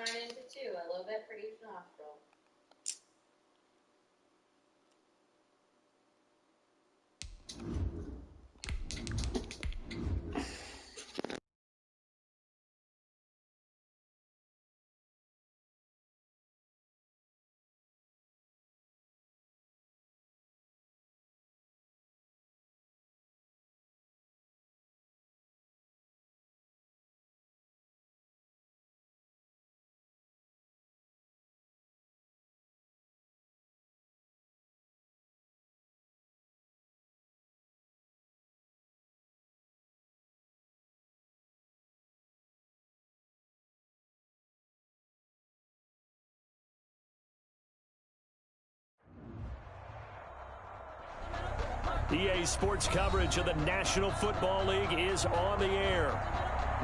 mine into two, a little bit for each nostril. EA Sports coverage of the National Football League is on the air.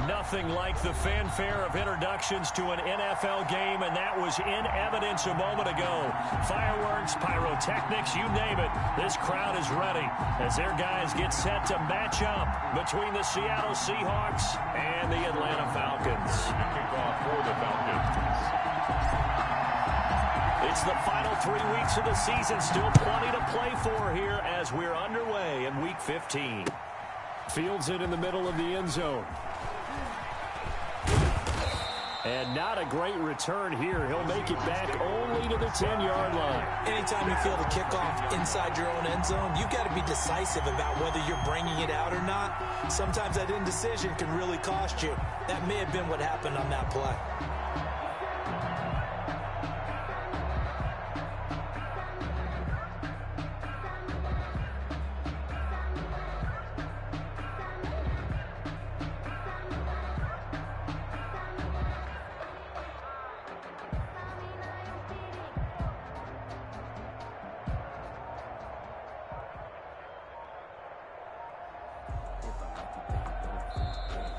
Nothing like the fanfare of introductions to an NFL game, and that was in evidence a moment ago. Fireworks, pyrotechnics, you name it. This crowd is ready as their guys get set to match up between the Seattle Seahawks and the Atlanta Falcons. Kickoff for the Falcons. It's the final 3 weeks of the season. Still plenty to play for here as we're underway in Week 15. Fields it in the middle of the end zone. And not a great return here. He'll make it back only to the 10-yard line. Anytime you feel the kickoff inside your own end zone, you've got to be decisive about whether you're bringing it out or not. Sometimes that indecision can really cost you. That may have been what happened on that play.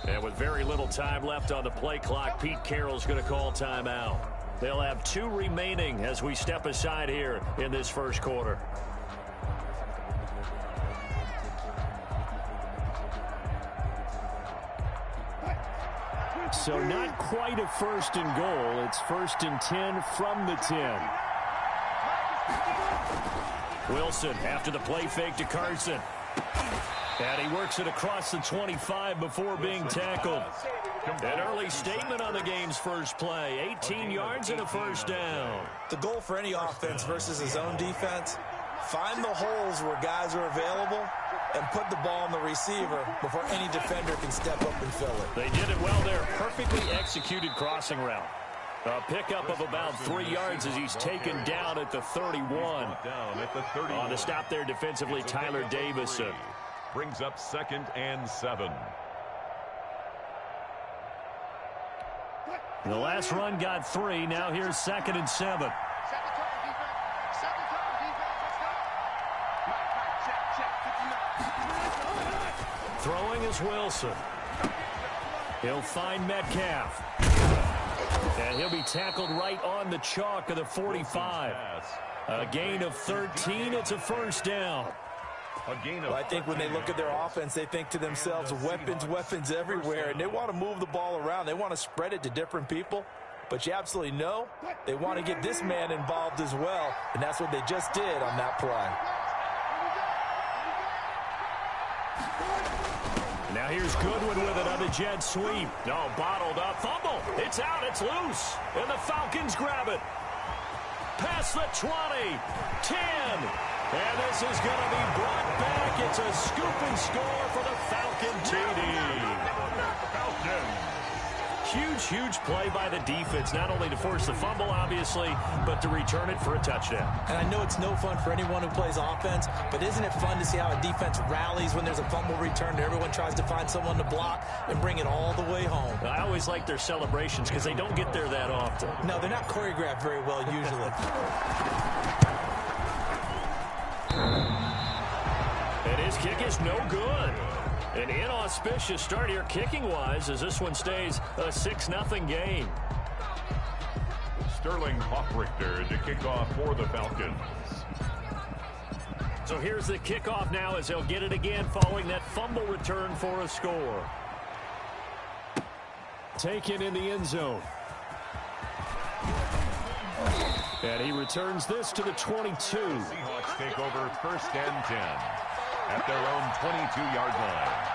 And with very little time left on the play clock, Pete Carroll's going to call timeout. They'll have 2 remaining as we step aside here in this first quarter. So not quite a 1st and goal. It's 1st and 10 from the 10. Wilson after the play fake to Carson. And he works it across the 25 before being tackled. An early statement on the game's first play. 18 yards and a first down. The goal for any offense versus his own defense, find the holes where guys are available and put the ball on the receiver before any defender can step up and fill it. They did it well there. Perfectly executed crossing route. A pickup of about 3 yards as he's taken down at the 31. On the stop there defensively, Tyler Davison. Brings up 2nd and 7. The last run got 3. Now here's 2nd and 7. Throwing is Wilson. He'll find Metcalf. And he'll be tackled right on the chalk of the 45. A gain of 13. It's a first down. Well, I think when they look at their offense, they think to themselves, weapons everywhere, and they want to move the ball around. They want to spread it to different people, but you absolutely know they want to get this man involved as well, and that's what they just did on that play. Now here's Goodwin with it on the jet sweep. No, bottled up. Fumble. It's out. It's loose. And the Falcons grab it. Past the 20. 10. And this is going to be brought back. It's a scoop and score for the Falcon TD. Huge play by the defense, not only to force the fumble, obviously, but to return it for a touchdown. And I know it's no fun for anyone who plays offense, but isn't it fun to see how a defense rallies when there's a fumble return and everyone tries to find someone to block and bring it all the way home? I always like their celebrations because they don't get there that often. No, they're not choreographed very well usually. And his kick is no good. An inauspicious start here kicking-wise as this one stays a 6-0 game. Sterling Hoffrichter to kick off for the Falcons. So here's the kickoff now as they'll get it again following that fumble return for a score. Taken in the end zone. And he returns this to the 22. Seahawks take over 1st and 10 at their own 22-yard line.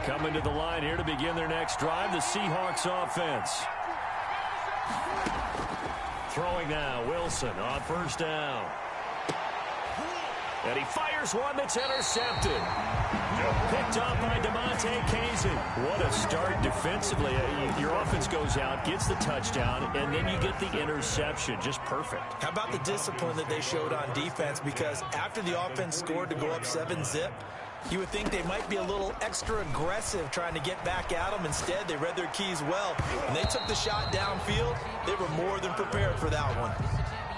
Coming to the line here to begin their next drive, the Seahawks offense. Throwing now, Wilson on 1st down. And he fires one that's intercepted. Picked up by DeMonte Kazin. What a start defensively. Your offense goes out, gets the touchdown, and then you get the interception. Just perfect. How about the discipline that they showed on defense? Because after the offense scored to go up 7-zip, you would think they might be a little extra aggressive trying to get back at them. Instead, they read their keys well, and they took the shot downfield. They were more than prepared for that one.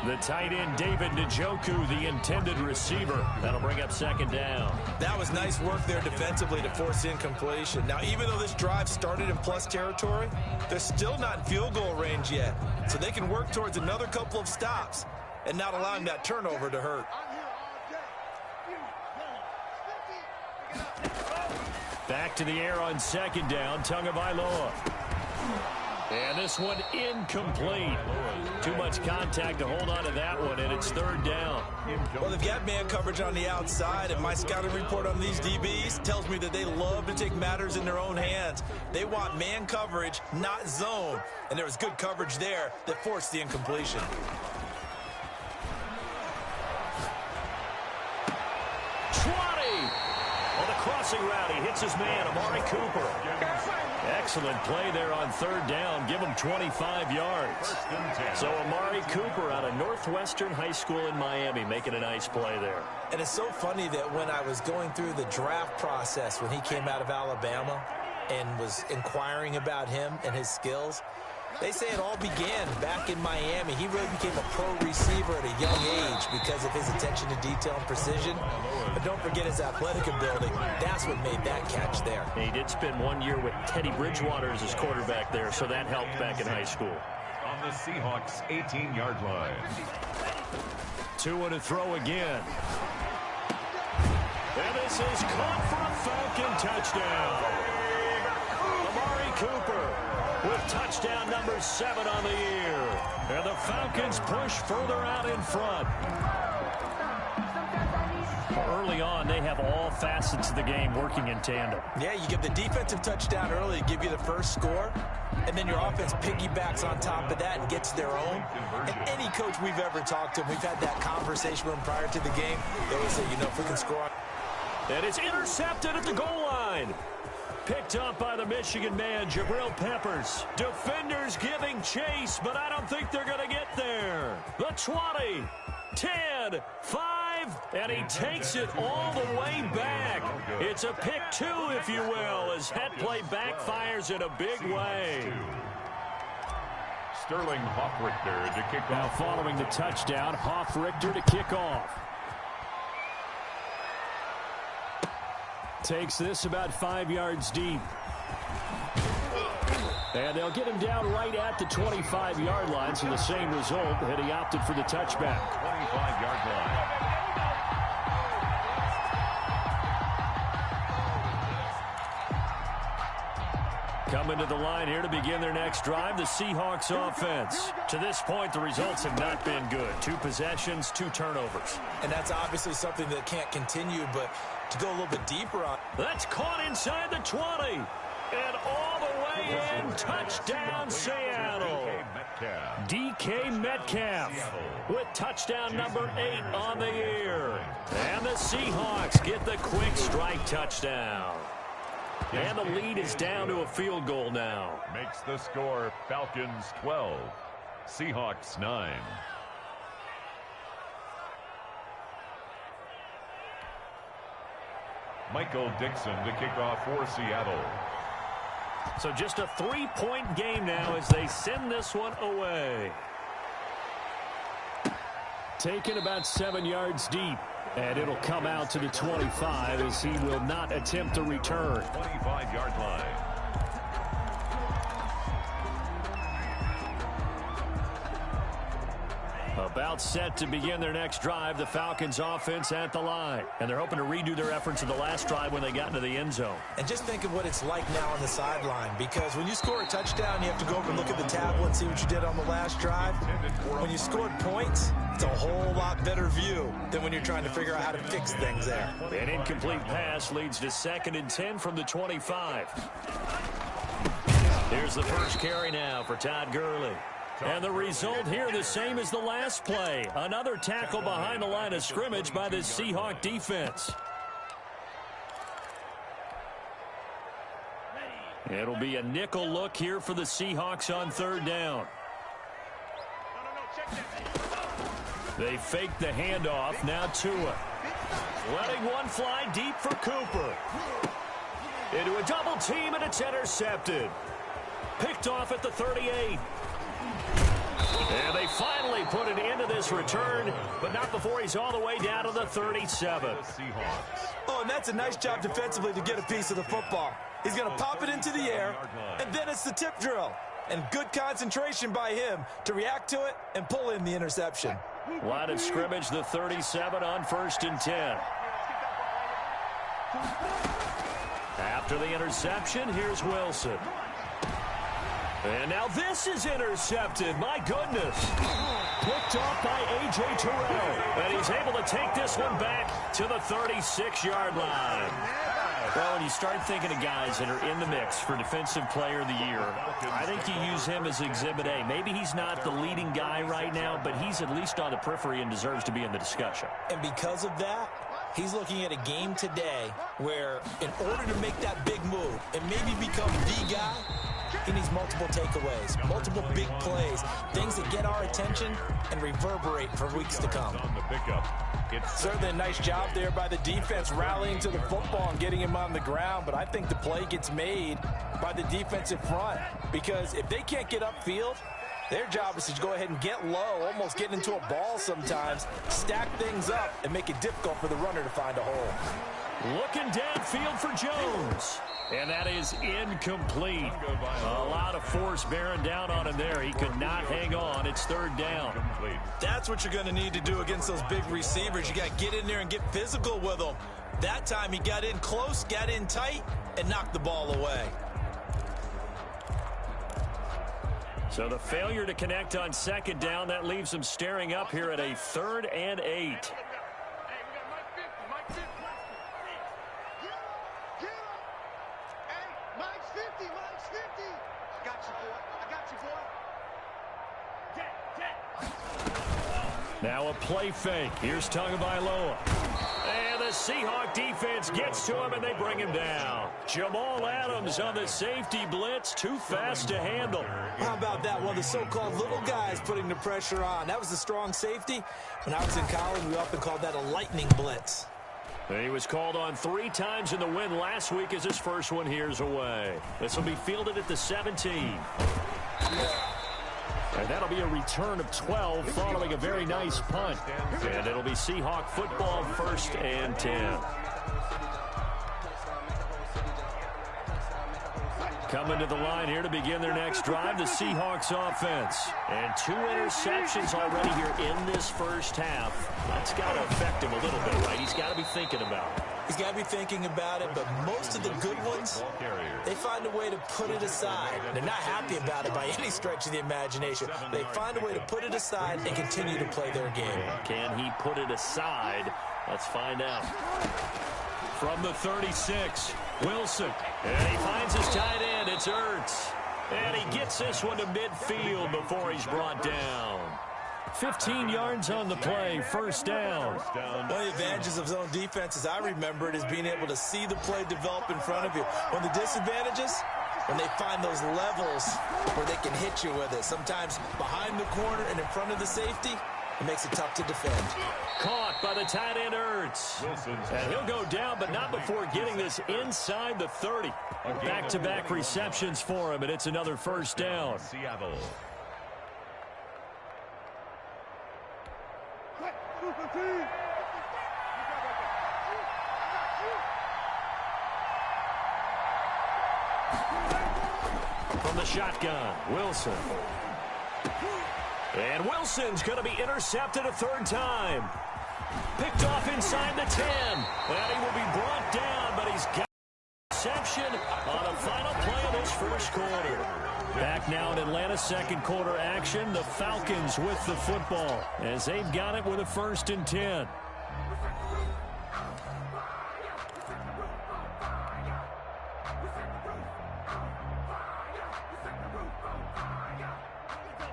The tight end, David Njoku, the intended receiver. That'll bring up 2nd down. That was nice work there defensively to force incompletion. Now, even though this drive started in plus territory, they're still not in field goal range yet. So they can work towards another couple of stops and not allowing that turnover to hurt. Back to the air on 2nd down, Tagovailoa. And this one incomplete. Too much contact to hold on to that one, and it's 3rd down. Well, they've got man coverage on the outside, and my scouting report on these DBs tells me that they love to take matters in their own hands. They want man coverage, not zone. And there was good coverage there that forced the incompletion. On the crossing route, he hits his man, Amari Cooper. Excellent play there on 3rd down. Give him 25 yards. So Amari Cooper out of Northwestern High School in Miami making a nice play there. And it's so funny that when I was going through the draft process when he came out of Alabama and was inquiring about him and his skills, they say it all began back in Miami. He really became a pro receiver at a young age because of his attention to detail and precision. But don't forget his athletic ability. That's what made that catch there. He did spend 1 year with Teddy Bridgewater as his quarterback there, so that helped back in high school. On the Seahawks 18-yard line. 2 to throw again. And this is caught for a Falcon touchdown. Amari Cooper with touchdown number 7 on the year. And the Falcons push further out in front. Early on, they have all facets of the game working in tandem. Yeah, you get the defensive touchdown early to give you the first score, and then your offense piggybacks on top of that and gets their own. And any coach we've ever talked to, we've had that conversation with them prior to the game. They always say, you know, if we can score. And it's intercepted at the goal line. Picked up by the Michigan man, Jabril Peppers. Defenders giving chase, but I don't think they're going to get there. The 20, 10, 5, and he takes it all the way back. It's a pick 2, if you will, as that play backfires in a big way. Sterling Hoffrichter to kick off. Now following the touchdown, Hoffrichter to kick off. Takes this about 5 yards deep. And they'll get him down right at the 25-yard line, so the same result, and he opted for the touchback. 25-yard line. Coming to the line here to begin their next drive, the Seahawks offense. To this point, the results have not been good. 2 possessions, 2 turnovers. And that's obviously something that can't continue, but to go a little bit deeper on. That's caught inside the 20. And all the way in, touchdown Seattle. DK Metcalf with touchdown number 8 on the year. And the Seahawks get the quick strike touchdown. And the lead is down to a field goal now. Makes the score Falcons 12, Seahawks 9. Michael Dixon to kick off for Seattle. So just a 3-point game now as they send this one away. Taken about 7 yards deep. And it'll come out to the 25 as he will not attempt to return. 25-yard line. About set to begin their next drive, the Falcons offense at the line. And they're hoping to redo their efforts in the last drive when they got into the end zone. And just think of what it's like now on the sideline, because when you score a touchdown, you have to go over and look at the tablet and see what you did on the last drive. When you scored points, it's a whole lot better view than when you're trying to figure out how to fix things there. An incomplete pass leads to 2nd and 10 from the 25. Here's the first carry now for Todd Gurley. And the result here the same as the last play. Another tackle behind the line of scrimmage by the Seahawks defense. It'll be a nickel look here for the Seahawks on 3rd down. They fake the handoff. Now Tua. Letting one fly deep for Cooper. Into a double team, and it's intercepted. Picked off at the 38. And they finally put it into this return, but not before he's all the way down to the 37. Oh, and that's a nice job defensively to get a piece of the football. He's going to pop it into the air, and then it's the tip drill. And good concentration by him to react to it and pull in the interception. Line of scrimmage, the 37 on 1st and 10. After the interception, here's Wilson. And now this is intercepted. My goodness. Picked off by A.J. Terrell. And he's able to take this one back to the 36-yard line. Well, when you start thinking of guys that are in the mix for Defensive Player of the Year, I think you use him as Exhibit A. Maybe he's not the leading guy right now, but he's at least on the periphery and deserves to be in the discussion. And because of that, he's looking at a game today where in order to make that big move and maybe become the guy, he needs multiple takeaways, multiple big plays, things that get our attention and reverberate for weeks to come. Certainly a nice job there by the defense rallying to the football and getting him on the ground, but I think the play gets made by the defensive front, because if they can't get upfield, their job is to go ahead and get low, almost get into a ball sometimes, stack things up, and make it difficult for the runner to find a hole. Looking downfield for Jones. And that is incomplete. A lot of force bearing down on him there. He could not hang on. It's 3rd down. That's what you're going to need to do against those big receivers. You got to get in there and get physical with them. That time he got in close, got in tight, and knocked the ball away. So the failure to connect on 2nd down, that leaves him staring up here at a 3rd and 8. Now a play fake. Here's Tagovailoa. And the Seahawks defense gets to him, and they bring him down. Jamal Adams on the safety blitz. Too fast to handle. How about that? One of the so-called little guys putting the pressure on. That was a strong safety. When I was in college, we often called that a lightning blitz. And he was called on 3 times in the win last week as his first one here's away. This will be fielded at the 17. And that'll be a return of 12 following a very nice punt. And it'll be Seahawk football, 1st and 10. Coming to the line here to begin their next drive, the Seahawks offense. And 2 interceptions already here in this first half. That's got to affect him a little bit, right? He's got to be thinking about it. He's got to be thinking about it, but most of the good ones, they find a way to put it aside. They're not happy about it by any stretch of the imagination. They find a way to put it aside and continue to play their game. Can he put it aside? Let's find out. From the 36, Wilson. And he finds his tight end. It's Ertz. And he gets this one to midfield before he's brought down. 15 yards on the play, 1st down. One of the advantages of zone defense, as I remember it, is being able to see the play develop in front of you. One of the disadvantages, when they find those levels where they can hit you with it. Sometimes behind the corner and in front of the safety, it makes it tough to defend. Caught by the tight end Ertz. And he'll go down, but not before getting this inside the 30. Back-to-back receptions for him, and it's another 1st down. Seattle. From the shotgun, Wilson. And Wilson's going to be intercepted a third time. Picked off inside the 10. And he will be brought down, but he's got interception on the final play of this first quarter. Back now in Atlanta's second quarter action. The Falcons with the football as they've got it with a 1st and 10.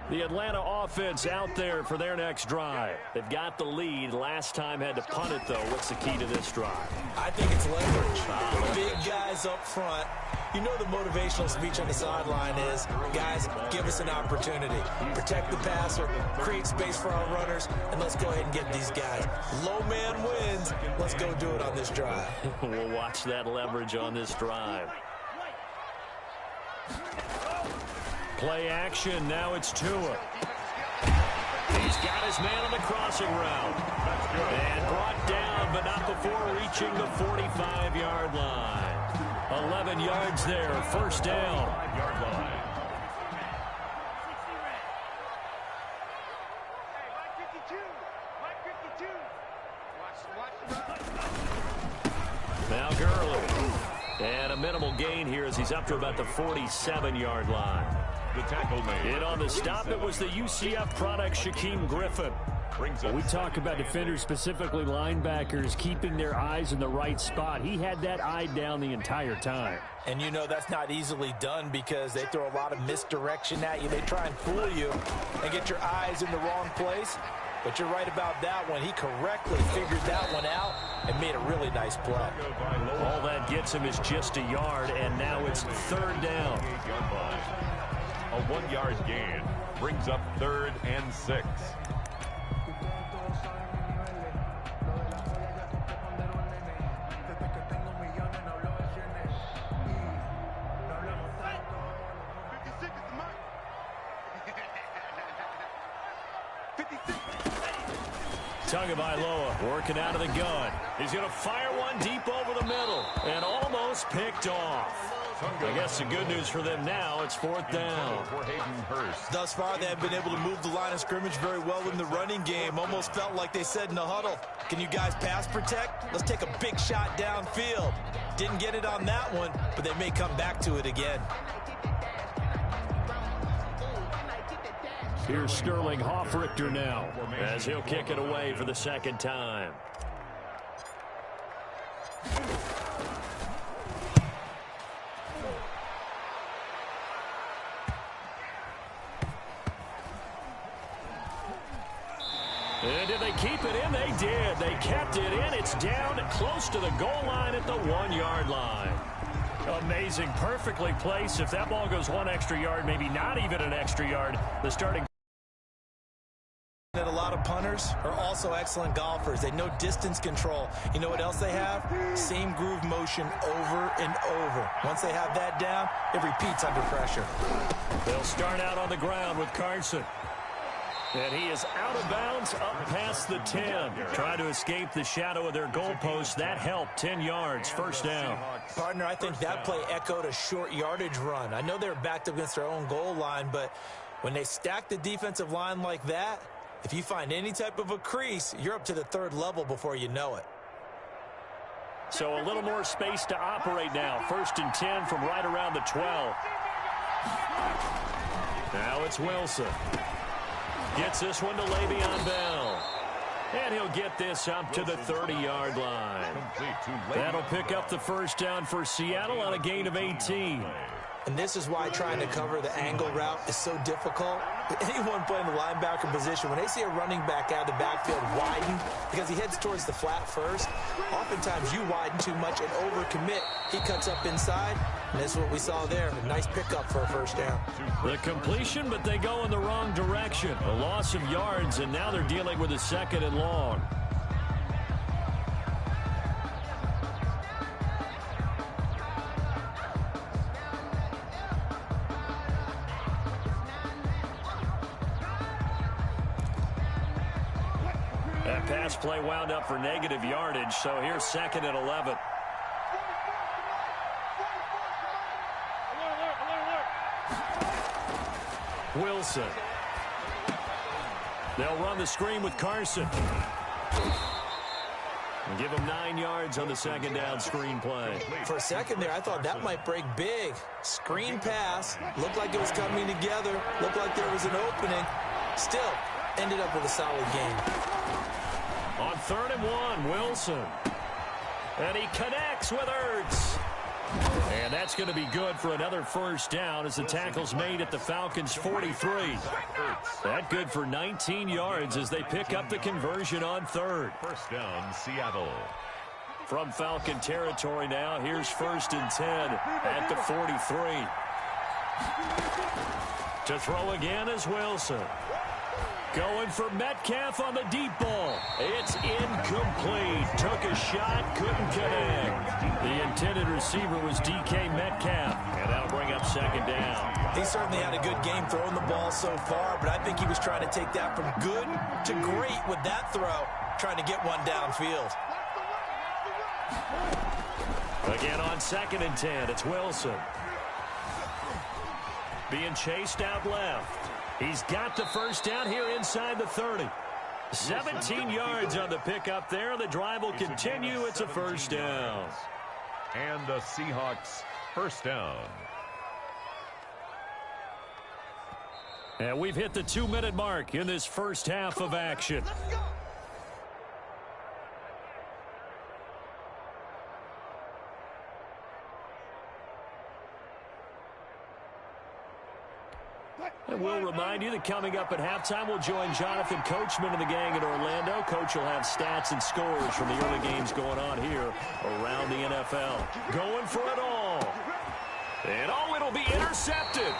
The Atlanta offense out there for their next drive. They've got the lead. Last time had to punt it, though. What's the key to this drive? I think it's leverage. Big guys up front. You know the motivational speech on the sideline is, guys, give us an opportunity. Protect the passer, create space for our runners, and let's go ahead and get these guys. Low man wins. Let's go do it on this drive. We'll watch that leverage on this drive. Play action. Now it's Tua. He's got his man on the crossing route. And brought down, but not before reaching the 45-yard line. 11 yards there. 1st down. Now Gurley. And a minimal gain here as he's up to about the 47-yard line. The tackle made. In on the stop, it was the UCF product, Shaquem Griffin. We talk about defenders, specifically linebackers, keeping their eyes in the right spot. He had that eye down the entire time. And you know that's not easily done because they throw a lot of misdirection at you. They try and fool you and get your eyes in the wrong place. But you're right about that one. He correctly figured that one out and made a really nice play. All that gets him is just a yard, and now it's 3rd down. A 1-yard gain brings up 3rd and 6. Tagovailoa working out of the gun. He's going to fire one deep over the middle and almost picked off. I guess the good news for them now, it's 4th down. Thus far, they have been able to move the line of scrimmage very well in the running game. Almost felt like they said in the huddle, can you guys pass protect? Let's take a big shot downfield. Didn't get it on that one, but they may come back to it again. Here's Sterling Hoffrichter now as he'll kick it away for the 2nd time. And did they keep it in? They did. They kept it in. It's down close to the goal line at the 1-yard line. Amazing. Perfectly placed. If that ball goes 1 extra yard, maybe not even an extra yard, the starting. And a lot of punters are also excellent golfers. They know distance control. You know what else they have? Same groove motion over and over. Once they have that down, it repeats under pressure. They'll start out on the ground with Carson. And he is out of bounds up past the 10. Trying to escape the shadow of their goalpost. That helped. 10 yards. 1st down. Partner, I think that play echoed a short yardage run. I know they're backed up against their own goal line, but when they stack the defensive line like that, if you find any type of a crease, you're up to the 3rd level before you know it. So a little more space to operate now. 1st and 10 from right around the 12. Now it's Wilson. Gets this one to Le'Veon Bell. And he'll get this up to the 30-yard line. That'll pick up the 1st down for Seattle on a gain of 18. And this is why trying to cover the angle route is so difficult. Anyone playing the linebacker position, when they see a running back out of the backfield widen because he heads towards the flat first, oftentimes you widen too much and overcommit. He cuts up inside, and that's what we saw there. A nice pickup for a 1st down. The completion, but they go in the wrong direction. A loss of yards, and now they're dealing with a 2nd and long. That pass play wound up for negative yardage, so here's 2nd and 11. Wilson. They'll run the screen with Carson. And give him 9 yards on the second down screen play. For a second there, I thought that might break big. Screen pass. Looked like it was coming together. Looked like there was an opening. Still, ended up with a solid game. On 3rd and 1, Wilson. And he connects with Ertz. And that's going to be good for another first down as the tackle's made at the Falcons' 43. That good for 19 yards as they pick up the conversion on 3rd. First down, Seattle. From Falcon territory now, here's 1st and 10 at the 43. To throw again is Wilson. Going for Metcalf on the deep ball. It's incomplete. Took a shot, couldn't connect. The intended receiver was DK Metcalf, and that'll bring up 2nd down. He certainly had a good game throwing the ball so far, but I think he was trying to take that from good to great with that throw, trying to get one downfield. Again on 2nd and 10, it's Wilson. Being chased out left. He's got the first down here inside the 30. 17 yards on the pickup there. The drive will continue. It's a first down. And the Seahawks first down. And we've hit the 2-minute mark in this first half of action. And we'll remind you that coming up at halftime, we'll join Jonathan Coachman and the gang in Orlando. Coach will have stats and scores from the early games going on here around the NFL. Going for it all. And it'll be intercepted.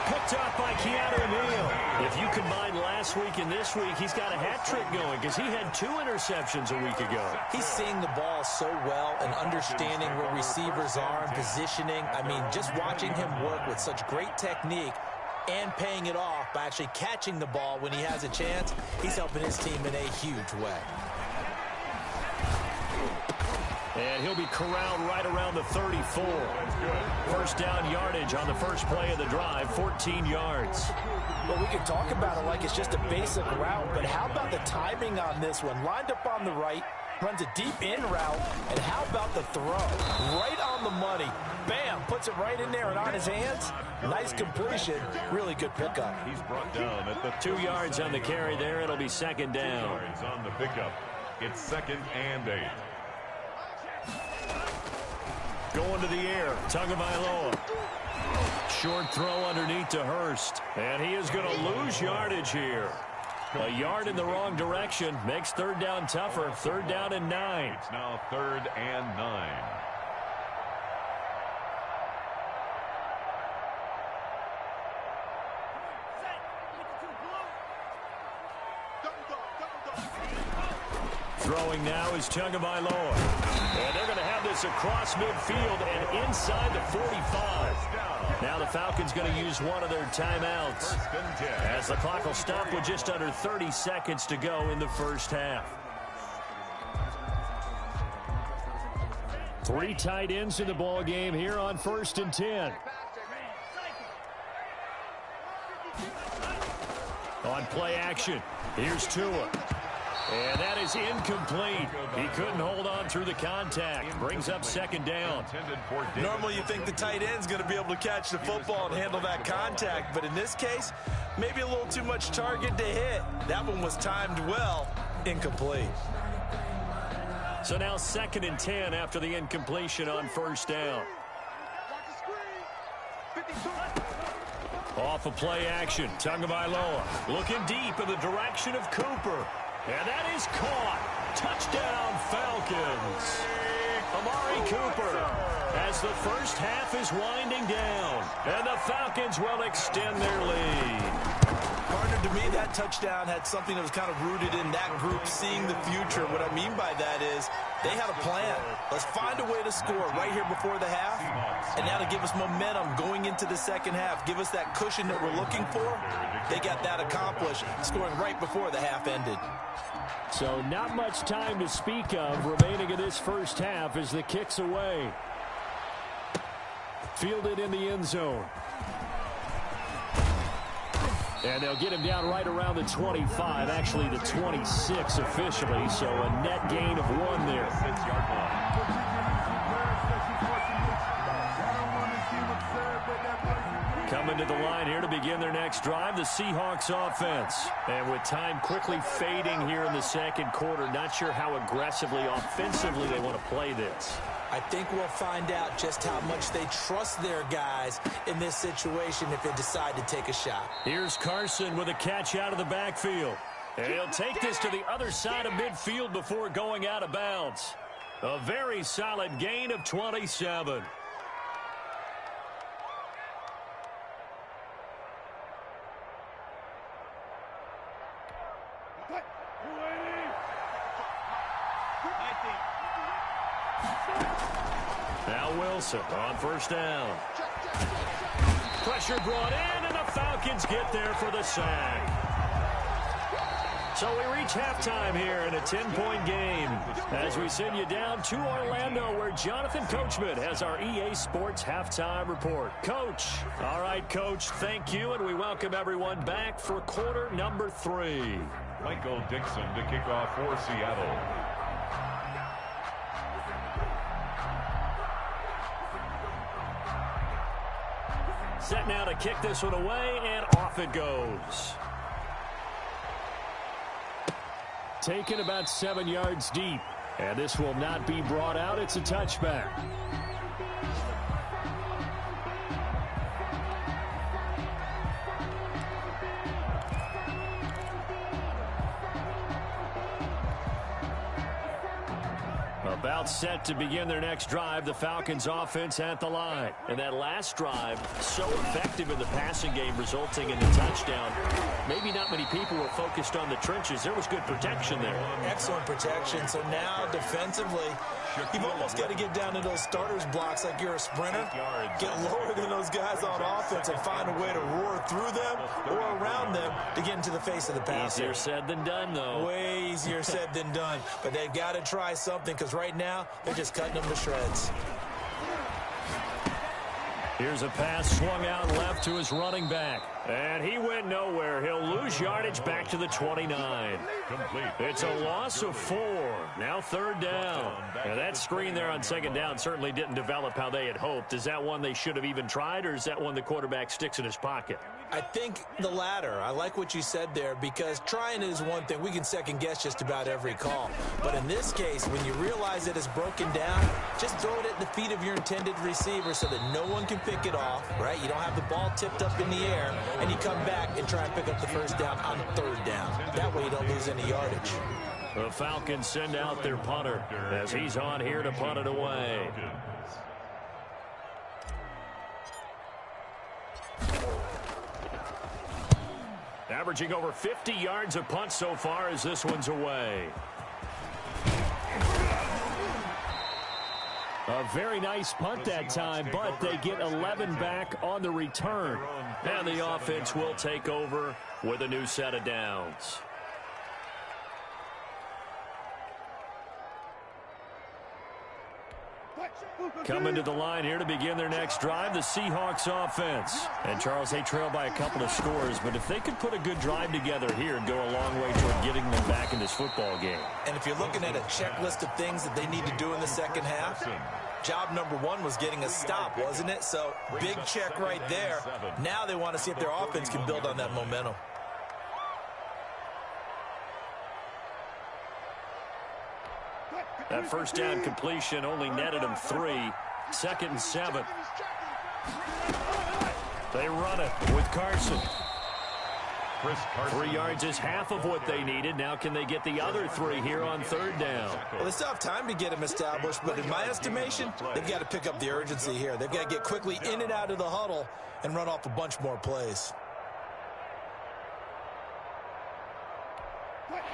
Picked up by Keanu Neal. If you combine last week and this week, he's got a hat trick going because he had 2 interceptions a week ago. He's seeing the ball so well and understanding where receivers are and positioning. I mean, just watching him work with such great technique and paying it off by actually catching the ball when he has a chance, he's helping his team in a huge way. And he'll be corralled right around the 34. First down yardage on the first play of the drive, 14 yards. Well, we could talk about it like it's just a basic route, but how about the timing on this one? Lined up on the right, runs a deep in route, and how about the throw? Right on the money. Bam, puts it right in there and on his hands. Nice completion. Really good pickup. He's brought down at the 2 yards on the carry there. It'll be 2nd down. yards on the pickup. It's 2nd and 8. Going to the air. Tagovailoa. Short throw underneath to Hurst. And he is going to lose yardage here. A yard in the wrong direction makes 3rd down tougher. 3rd down and 9. It's now 3rd and 9. Throwing now is Tagovailoa. And they're going to have this across midfield and inside the 45. Now the Falcons going to use one of their timeouts as the clock will stop with just under 30 seconds to go in the first half. 3 tight ends in the ball game here on 1st and 10. On play action, here's Tua. And that is incomplete. He couldn't hold on through the contact. Brings up 2nd down. Normally you think the tight end's going to be able to catch the football and handle that contact, but in this case, maybe a little too much target to hit. That one was timed well. Incomplete. So now 2nd and 10 after the incompletion on 1st down. Off of play action, Tagovailoa looking deep in the direction of Cooper. And that is caught. Touchdown, Falcons. Amari Cooper as the first half is winding down. And the Falcons will extend their lead. Partner, to me, that touchdown had something that was kind of rooted in that group seeing the future. What I mean by that is they had a plan. Let's find a way to score right here before the half. And now to give us momentum going into the second half, give us that cushion that we're looking for. They got that accomplished, scoring right before the half ended. So not much time to speak of remaining in this first half as the kick's away. Fielded in the end zone. And they'll get him down right around the 25, actually the 26 officially, so a net gain of 1 there. 6-yard line. Coming to the line here to begin their next drive, the Seahawks offense. And with time quickly fading here in the second quarter, not sure how aggressively, offensively they want to play this. I think we'll find out just how much they trust their guys in this situation if they decide to take a shot. Here's Carson with a catch out of the backfield. And he'll take this to the other side of midfield before going out of bounds. A very solid gain of 27. Now Wilson on first down. Pressure brought in, and the Falcons get there for the sack. So we reach halftime here in a 10-point game as we send you down to Orlando, where Jonathan Coachman has our EA Sports halftime report. Coach. All right, Coach, thank you, and we welcome everyone back for quarter number 3. Michael Dixon to kick off for Seattle. Set now to kick this one away, and off it goes. Taken about 7 yards deep. And this will not be brought out. It's a touchback. About set to begin their next drive, the Falcons offense at the line. And that last drive, so effective in the passing game, resulting in the touchdown. Maybe not many people were focused on the trenches. There was good protection there. Excellent protection. So now defensively, you've almost got to get down to those starters blocks like you're a sprinter. Get lower than those guys on offense and find a way to roar through them or around them to get into the face of the passer. Easier said than done, though. Way easier said than done. But they've got to try something, because right now they're just cutting them to shreds. Here's a pass swung out left to his running back. And he went nowhere. He'll lose yardage back to the 29. Complete. It's a loss of 4. Now third down. And that screen there on second down certainly didn't develop how they had hoped. Is that one they should have even tried, or is that one the quarterback sticks in his pocket? I think the latter. I like what you said there, because trying is one thing. We can second guess just about every call. But in this case, when you realize that it's broken down, just throw it at the feet of your intended receiver so that no one can pick it off, right? You don't have the ball tipped up in the air, and you come back and try and pick up the first down on third down. That way you don't lose any yardage. The Falcons send out their punter as he's on here to punt it away. Averaging over 50 yards a punt so far as this one's away. A very nice punt that time, but they get 11 back on the return. And the offense will take over with a new set of downs. Coming to the line here to begin their next drive, the Seahawks offense. And, Charles, they trail by a couple of scores, but if they could put a good drive together here, it'd go a long way toward getting them back in this football game. And if you're looking at a checklist of things that they need to do in the second half, job number 1 was getting a stop, wasn't it? So, big check right there. Now they want to see if their offense can build on that momentum. That first down completion only netted them 3. 2nd and 7. They run it with Carson. 3 yards is half of what they needed. Now can they get the other 3 here on third down? Well, they still have time to get him established, but in my estimation, they've got to pick up the urgency here. They've got to get quickly in and out of the huddle and run off a bunch more plays.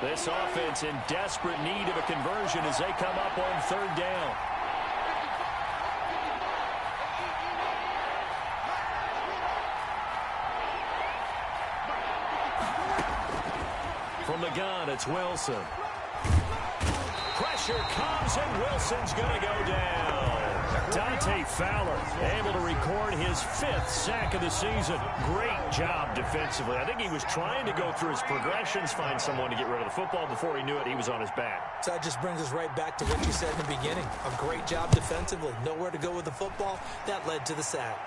This offense in desperate need of a conversion as they come up on third down. From the gun, it's Wilson. Pressure comes, and Wilson's going to go down. Dante Fowler able to record his 5th sack of the season. Great job defensively. I think he was trying to go through his progressions, find someone to get rid of the football. Before he knew it, he was on his back. So that just brings us right back to what you said in the beginning. A great job defensively. Nowhere to go with the football. That led to the sack.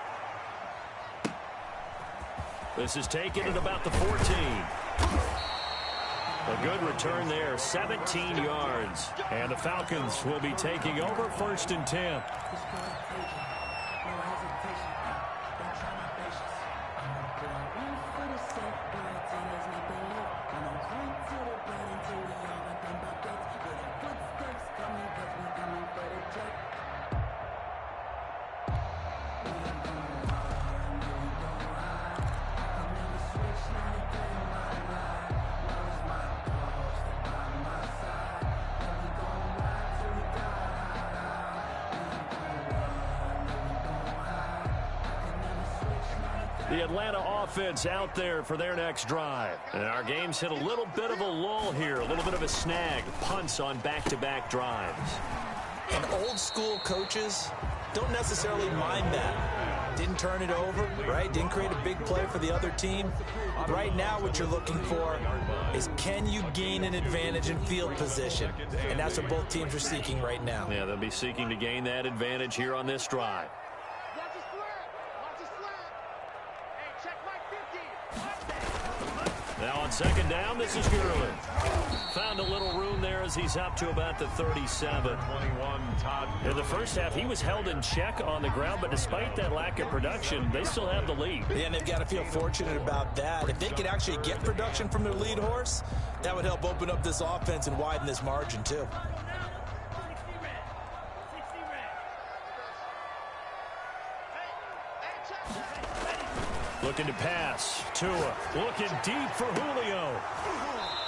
This is taken at about the 14. A good return there, 17 yards. And the Falcons will be taking over 1st and 10. The Atlanta offense out there for their next drive. And our game's hit a little bit of a lull here, a little bit of a snag. Punts on back-to-back drives. And old school coaches don't necessarily mind that. Didn't turn it over, right? Didn't create a big play for the other team. Right now what you're looking for is, can you gain an advantage in field position? And that's what both teams are seeking right now. Yeah, they'll be seeking to gain that advantage here on this drive. Now on 2nd down, this is Gurley. Found a little room there as he's up to about the 37. In the first half, he was held in check on the ground, but despite that lack of production, they still have the lead. Yeah, and they've got to feel fortunate about that. If they could actually get production from their lead horse, that would help open up this offense and widen this margin too. Looking to pass. Tua looking deep for Julio.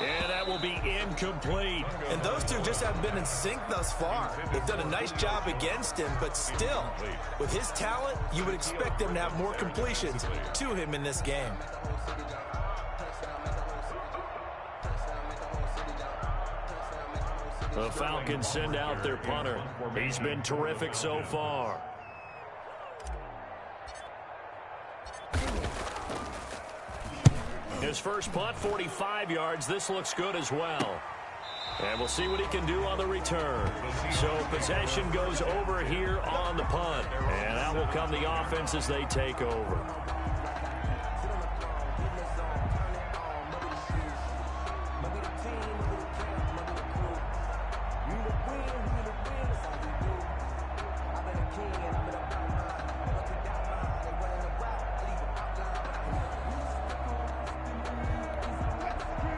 And that will be incomplete. And those two just haven't been in sync thus far. They've done a nice job against him, but still, with his talent, you would expect them to have more completions to him in this game. The Falcons send out their punter. He's been terrific so far. His first punt, 45 yards. This looks good as well. And we'll see what he can do on the return. So possession goes over here on the punt. And out will come the offense as they take over.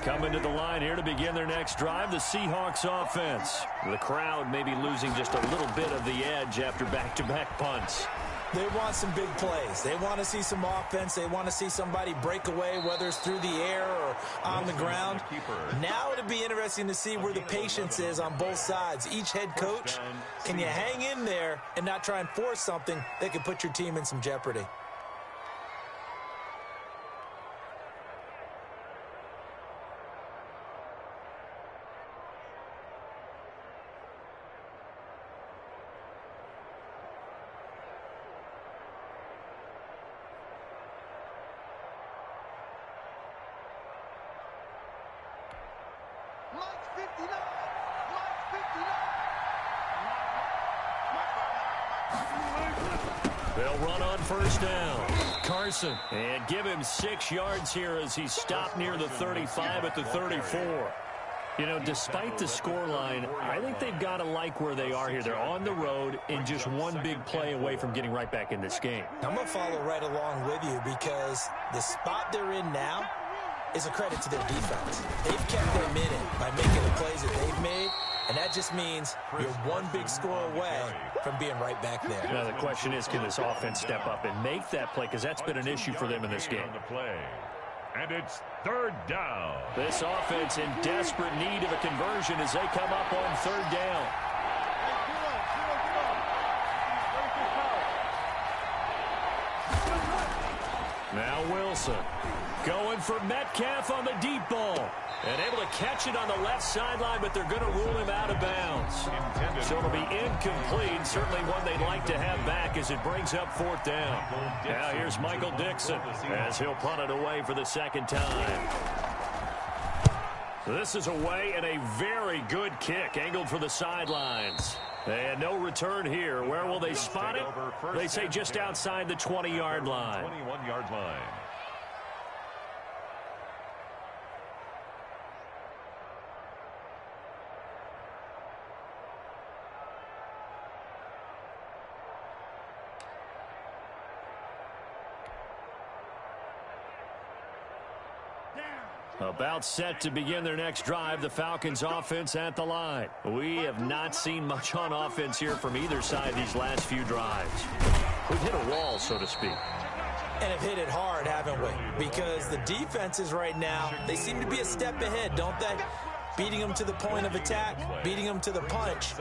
Coming to the line here to begin their next drive, the Seahawks offense. The crowd may be losing just a little bit of the edge after back-to-back punts. They want some big plays. They want to see some offense. They want to see somebody break away, whether it's through the air or on the ground. Now it'll be interesting to see where the patience is on both sides. Each head coach, can you hang in there and not try and force something that could put your team in some jeopardy? They'll run on first down. Carson, and give him 6 yards here as he's stopped near the 35 at the 34. You know, despite the scoreline, I think they've got to like where they are here. They're on the road and just one big play away from getting right back in this game. I'm going to follow right along with you because the spot they're in now is a credit to their defense. They've kept them in it by making the plays that they've made, and that just means you're one big score away from being right back there. Now the question is, can this offense step up and make that play? Because that's been an issue for them in this game. And it's 3rd down. This offense in desperate need of a conversion as they come up on 3rd down. Now Wilson Going for Metcalf on the deep ball. And able to catch it on the left sideline, but they're going to rule him out of bounds. So it'll be incomplete. Certainly one they'd like to have back as it brings up 4th down. Now here's Michael Dixon as he'll punt it away for the 2nd time. This is away and a very good kick angled for the sidelines. And no return here. Where will they spot it? They say just outside the 20-yard line. 21-yard line. About set to begin their next drive, the Falcons offense at the line. We have not seen much on offense here from either side these last few drives. We've hit a wall, so to speak. And have hit it hard, haven't we? Because the defenses right now, they seem to be a step ahead, don't they? Beating them to the point of attack, beating them to the punch.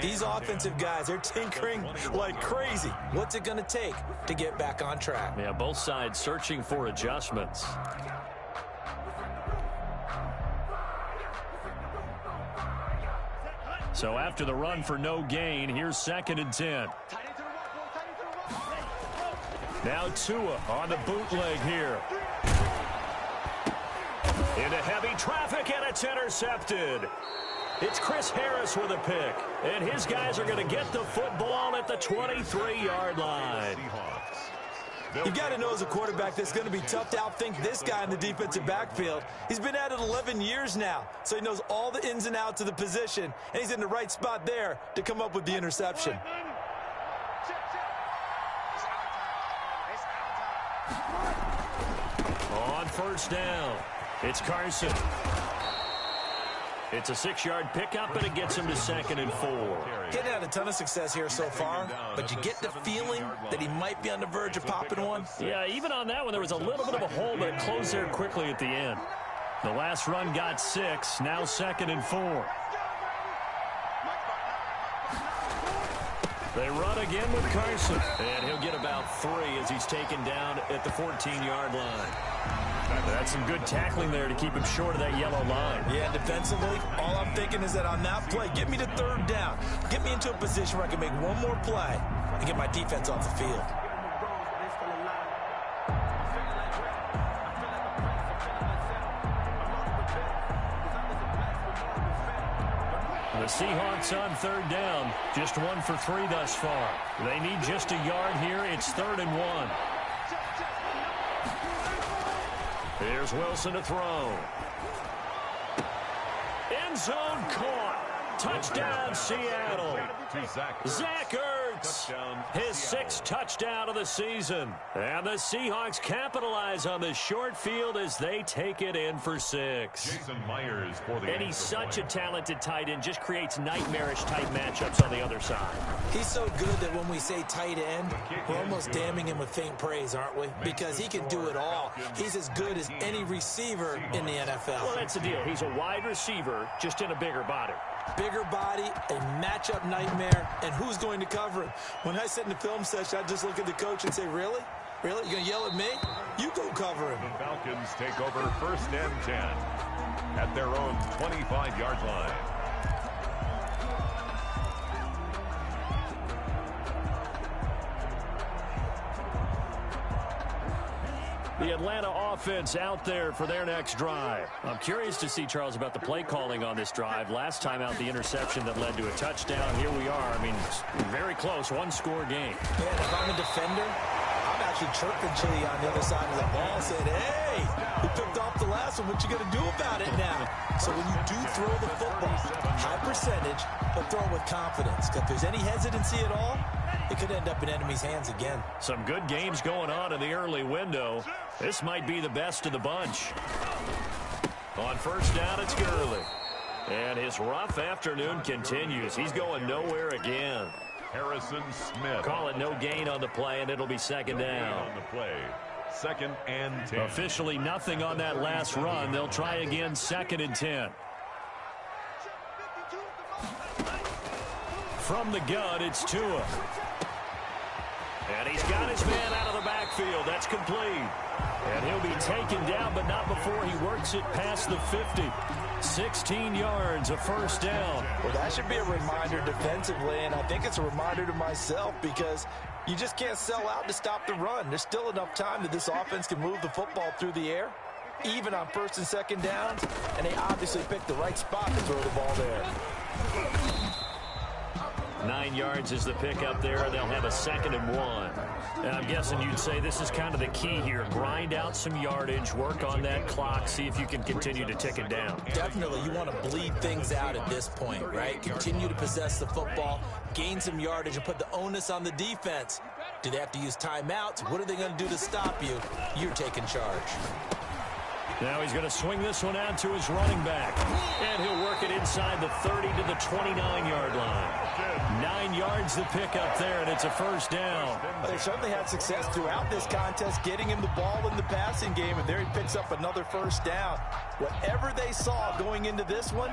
These offensive guys, they're tinkering like crazy. What's it going to take to get back on track? Yeah, both sides searching for adjustments. So after the run for no gain, here's 2nd and 10. Now Tua on the bootleg here. Into heavy traffic, and it's intercepted. It's Chris Harris with a pick. And his guys are going to get the football at the 23-yard line. You've got to know as a quarterback that's going to be tough to outthink this guy in the defensive backfield. He's been at it 11 years now, so he knows all the ins and outs of the position, and he's in the right spot there to come up with the interception. On 1st down, it's Carson. It's a 6-yard pickup, and it gets him to 2nd and 4. Getting had a ton of success here so far, but you get the feeling that he might be on the verge of popping one. Yeah, even on that one, there was a little bit of a hole, but it closed there quickly at the end. The last run got 6, now 2nd and 4. They run again with Carson, and he'll get about 3 as he's taken down at the 14-yard line. That's some good tackling there to keep him short of that yellow line. Yeah, defensively, all I'm thinking is that on that play, get me to 3rd down. Get me into a position where I can make one more play and get my defense off the field. The Seahawks on 3rd down, just 1 for 3 thus far. They need just a yard here. It's 3rd and 1. Here's Wilson to throw. End zone caught. Touchdown, Seattle. Zach Ertz, his 6th touchdown of the season. And the Seahawks capitalize on the short field as they take it in for 6. Jason Myers for the and he's such a talented tight end, just creates nightmarish-type matchups on the other side. He's so good that when we say tight end, we're almost damning him with faint praise, aren't we? Because he can do it all. He's as good as any receiver in the NFL. Well, that's the deal. He's a wide receiver, just in a bigger body. Bigger body, a matchup nightmare, and who's going to cover him? When I sit in the film session, I just look at the coach and say, really? Really? You going to yell at me? You go cover him. The Falcons take over 1st and 10 at their own 25-yard line. The Atlanta offense out there for their next drive. I'm curious to see, Charles, about the play calling on this drive. Last time out, the interception that led to a touchdown. Here we are. I mean, very close, 1-score game. Yeah, if I'm a defender, I'm actually chirping Chili on the other side of the ball, saying, hey, you picked off the last one. What you going to do about it now? So when you do throw the football, high percentage, but throw it with confidence. Because if there's any hesitancy at all, it could end up in enemy's hands again. Some good games going on in the early window. This might be the best of the bunch. On 1st down, it's Gurley. And his rough afternoon continues. He's going nowhere again. Harrison Smith. Call it no gain on the play, and it'll be 2nd down. On the play. 2nd and 10. Officially nothing on that last run. They'll try again, 2nd and 10. From the gun, it's Tua. And he's got his man out of the backfield. That's complete. And he'll be taken down, but not before he works it past the 50. 16 yards, a first down. Well, that should be a reminder defensively, and I think it's a reminder to myself because you just can't sell out to stop the run. There's still enough time that this offense can move the football through the air, even on first and second downs, and they obviously picked the right spot to throw the ball there. 9 yards is the pickup there, and they'll have a 2nd and 1. And I'm guessing you'd say this is kind of the key here. Grind out some yardage, work on that clock, see if you can continue to tick it down. Definitely, you want to bleed things out at this point, right? Continue to possess the football, gain some yardage, and put the onus on the defense. Do they have to use timeouts? What are they going to do to stop you? You're taking charge. Now he's going to swing this one out to his running back. And he'll work it inside the 30 to the 29-yard line. 9 yards the pickup there, and it's a first down. They certainly had success throughout this contest getting him the ball in the passing game, and there he picks up another first down. Whatever they saw going into this one,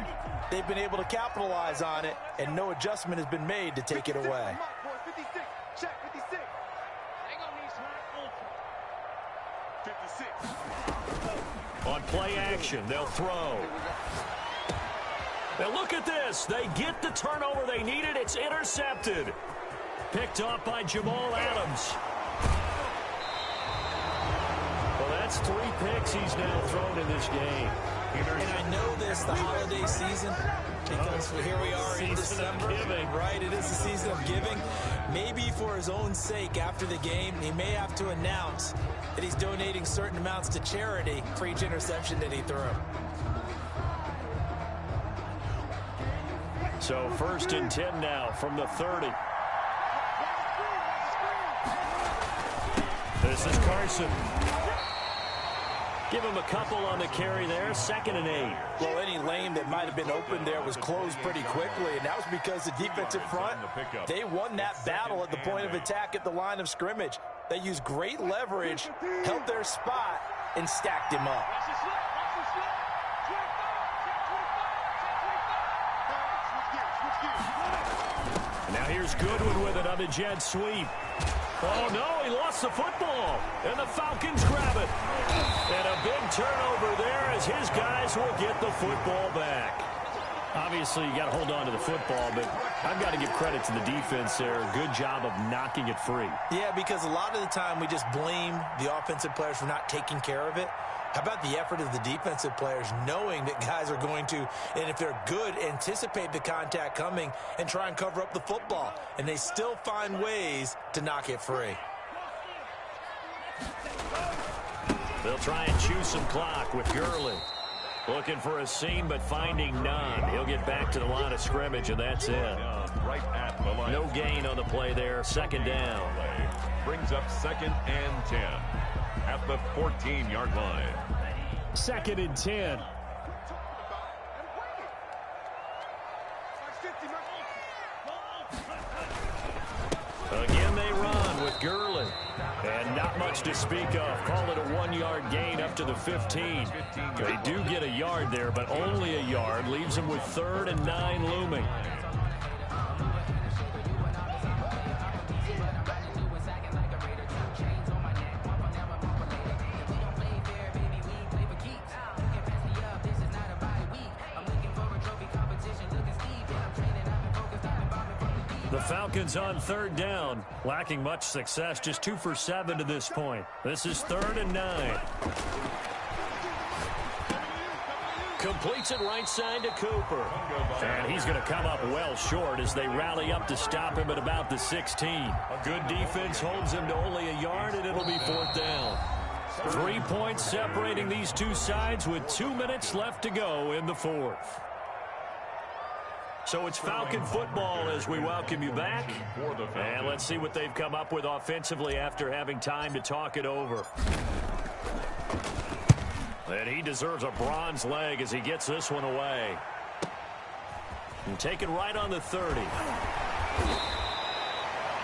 they've been able to capitalize on it, and no adjustment has been made to take it away. On play action, they'll throw. Now look at this. They get the turnover they needed. It's intercepted. Picked off by Jamal Adams. Well, that's 3 picks he's now thrown in this game. And I know this, the holiday season, because here we are in December, right? It is the season of giving. Maybe for his own sake, after the game, he may have to announce that he's donating certain amounts to charity for each interception that he threw. So 1st and 10 now from the 30. This is Carson. Give him a couple on the carry there. 2nd and 8. Well, any lane that might have been open there was closed pretty quickly, and that was because the defensive front, they won that battle at the point of attack at the line of scrimmage. They used great leverage, held their spot, and stacked him up. Now here's Goodwin with it on the jet sweep. Oh, no, he lost the football, and the Falcons grab it. And a big turnover there as his guys will get the football back. Obviously, you got to hold on to the football, but I've got to give credit to the defense there. Good job of knocking it free. Yeah, because a lot of the time we just blame the offensive players for not taking care of it. How about the effort of the defensive players knowing that guys are going to, and if they're good, anticipate the contact coming and try and cover up the football. And they still find ways to knock it free. They'll try and chew some clock with Gurley. Looking for a seam, but finding none. He'll get back to the line of scrimmage, and that's it. Right at the line. No gain on the play there. 2nd down. Brings up 2nd and 10 at the 14-yard line. 2nd and 10. Again, they run with Gurley. And not much to speak of. Call it a 1-yard gain up to the 15. They do get a yard there, but only a yard. Leaves them with 3rd and 9 looming. The Falcons on 3rd down, lacking much success, just 2 for 7 to this point. This is 3rd and 9. Completes it right side to Cooper. And he's going to come up well short as they rally up to stop him at about the 16. A good defense holds him to only a yard, and it'll be 4th down. 3 points separating these two sides with 2 minutes left to go in the 4th. So it's Falcon football as we welcome you back. And let's see what they've come up with offensively after having time to talk it over. And he deserves a bronze leg as he gets this one away. And take it right on the 30.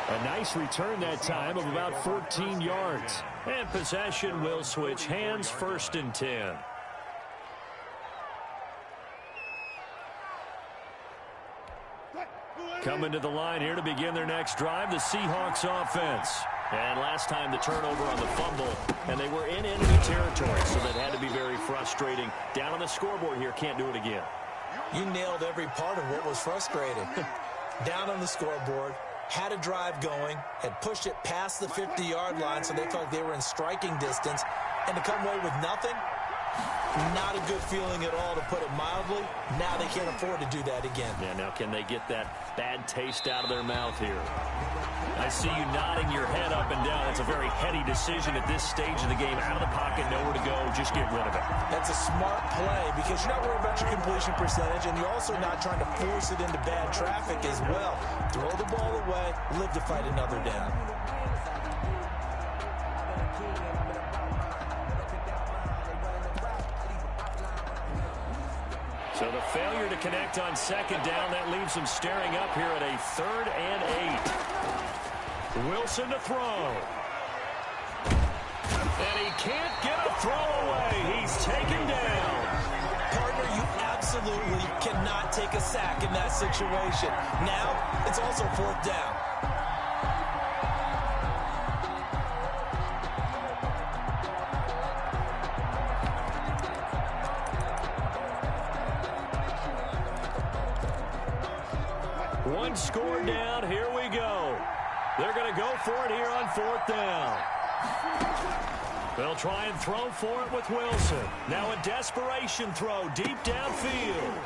A nice return that time of about 14 yards. And possession will switch hands, 1st and 10. Coming to the line here to begin their next drive, the Seahawks offense. And last time the turnover on the fumble, and they were in enemy territory, so that had to be very frustrating. Down on the scoreboard here, can't do it again. You nailed every part of what was frustrating. Down on the scoreboard, had a drive going, had pushed it past the 50-yard line so they felt like they were in striking distance, and to come away with nothing, not a good feeling at all, to put it mildly. Now they can't afford to do that again. Yeah, now can they get that bad taste out of their mouth here? I see you nodding your head up and down. That's a very heady decision at this stage of the game. Out of the pocket, nowhere to go, just get rid of it. That's a smart play because you're not worried about your completion percentage, and you're also not trying to force it into bad traffic as well. Throw the ball away, live to fight another down. So the failure to connect on second down, that leaves them staring up here at a 3rd and 8. Wilson to throw. And he can't get a throw away. He's taken down. Partner, you absolutely cannot take a sack in that situation. Now, it's also 4th down. One score down. Here we go. They're going to go for it here on 4th down. They'll try and throw for it with Wilson. Now a desperation throw deep downfield.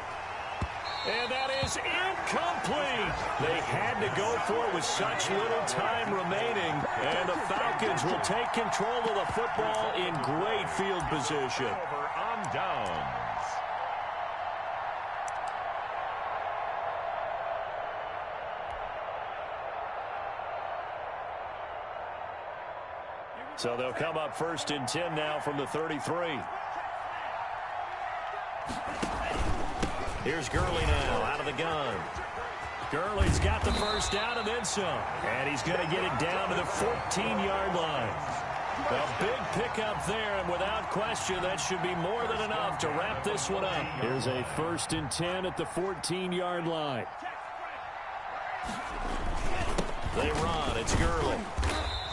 And that is incomplete. They had to go for it with such little time remaining. And the Falcons will take control of the football in great field position. Over on downs. So they'll come up 1st and 10 now from the 33. Here's Gurley now out of the gun. Gurley's got the first down and then some. And he's going to get it down to the 14-yard line. A big pickup there, and without question, that should be more than enough to wrap this one up. Here's a 1st and 10 at the 14-yard line. They run. It's Gurley.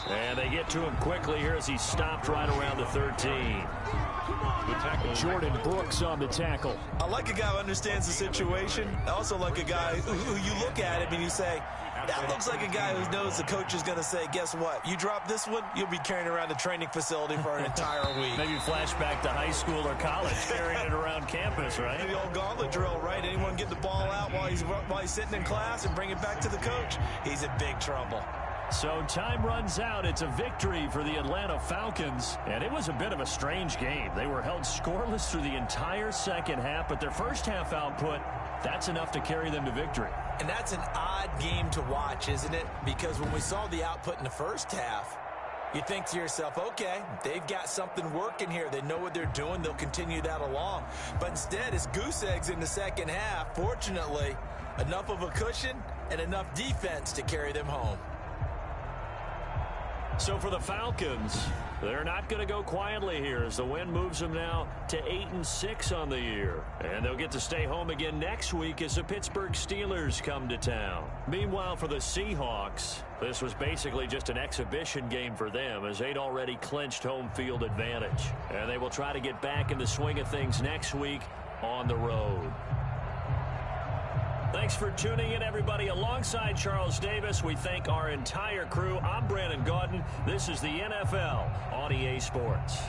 And they get to him quickly here as he stopped right around the 13. Jordan Brooks on the tackle. I like a guy who understands the situation. I also like a guy who you look at him and you say, that looks like a guy who knows the coach is going to say, guess what? You drop this one, you'll be carrying around the training facility for an entire week. Maybe flashback to high school or college, carrying it around campus, right? The old gauntlet drill, right? Anyone get the ball out while he's sitting in class and bring it back to the coach? He's in big trouble. So time runs out. It's a victory for the Atlanta Falcons. And it was a bit of a strange game. They were held scoreless through the entire second half, but their first half output, that's enough to carry them to victory. And that's an odd game to watch, isn't it? Because when we saw the output in the first half, you think to yourself, okay, they've got something working here. They know what they're doing. They'll continue that along. But instead, it's goose eggs in the second half. Fortunately, enough of a cushion and enough defense to carry them home. So for the Falcons, they're not going to go quietly here as the win moves them now to 8-6 on the year. And they'll get to stay home again next week as the Pittsburgh Steelers come to town. Meanwhile, for the Seahawks, this was basically just an exhibition game for them as they'd already clinched home field advantage. And they will try to get back in the swing of things next week on the road. Thanks for tuning in, everybody. Alongside Charles Davis, we thank our entire crew. I'm Brandon Gaudin. This is the NFL on EA Sports.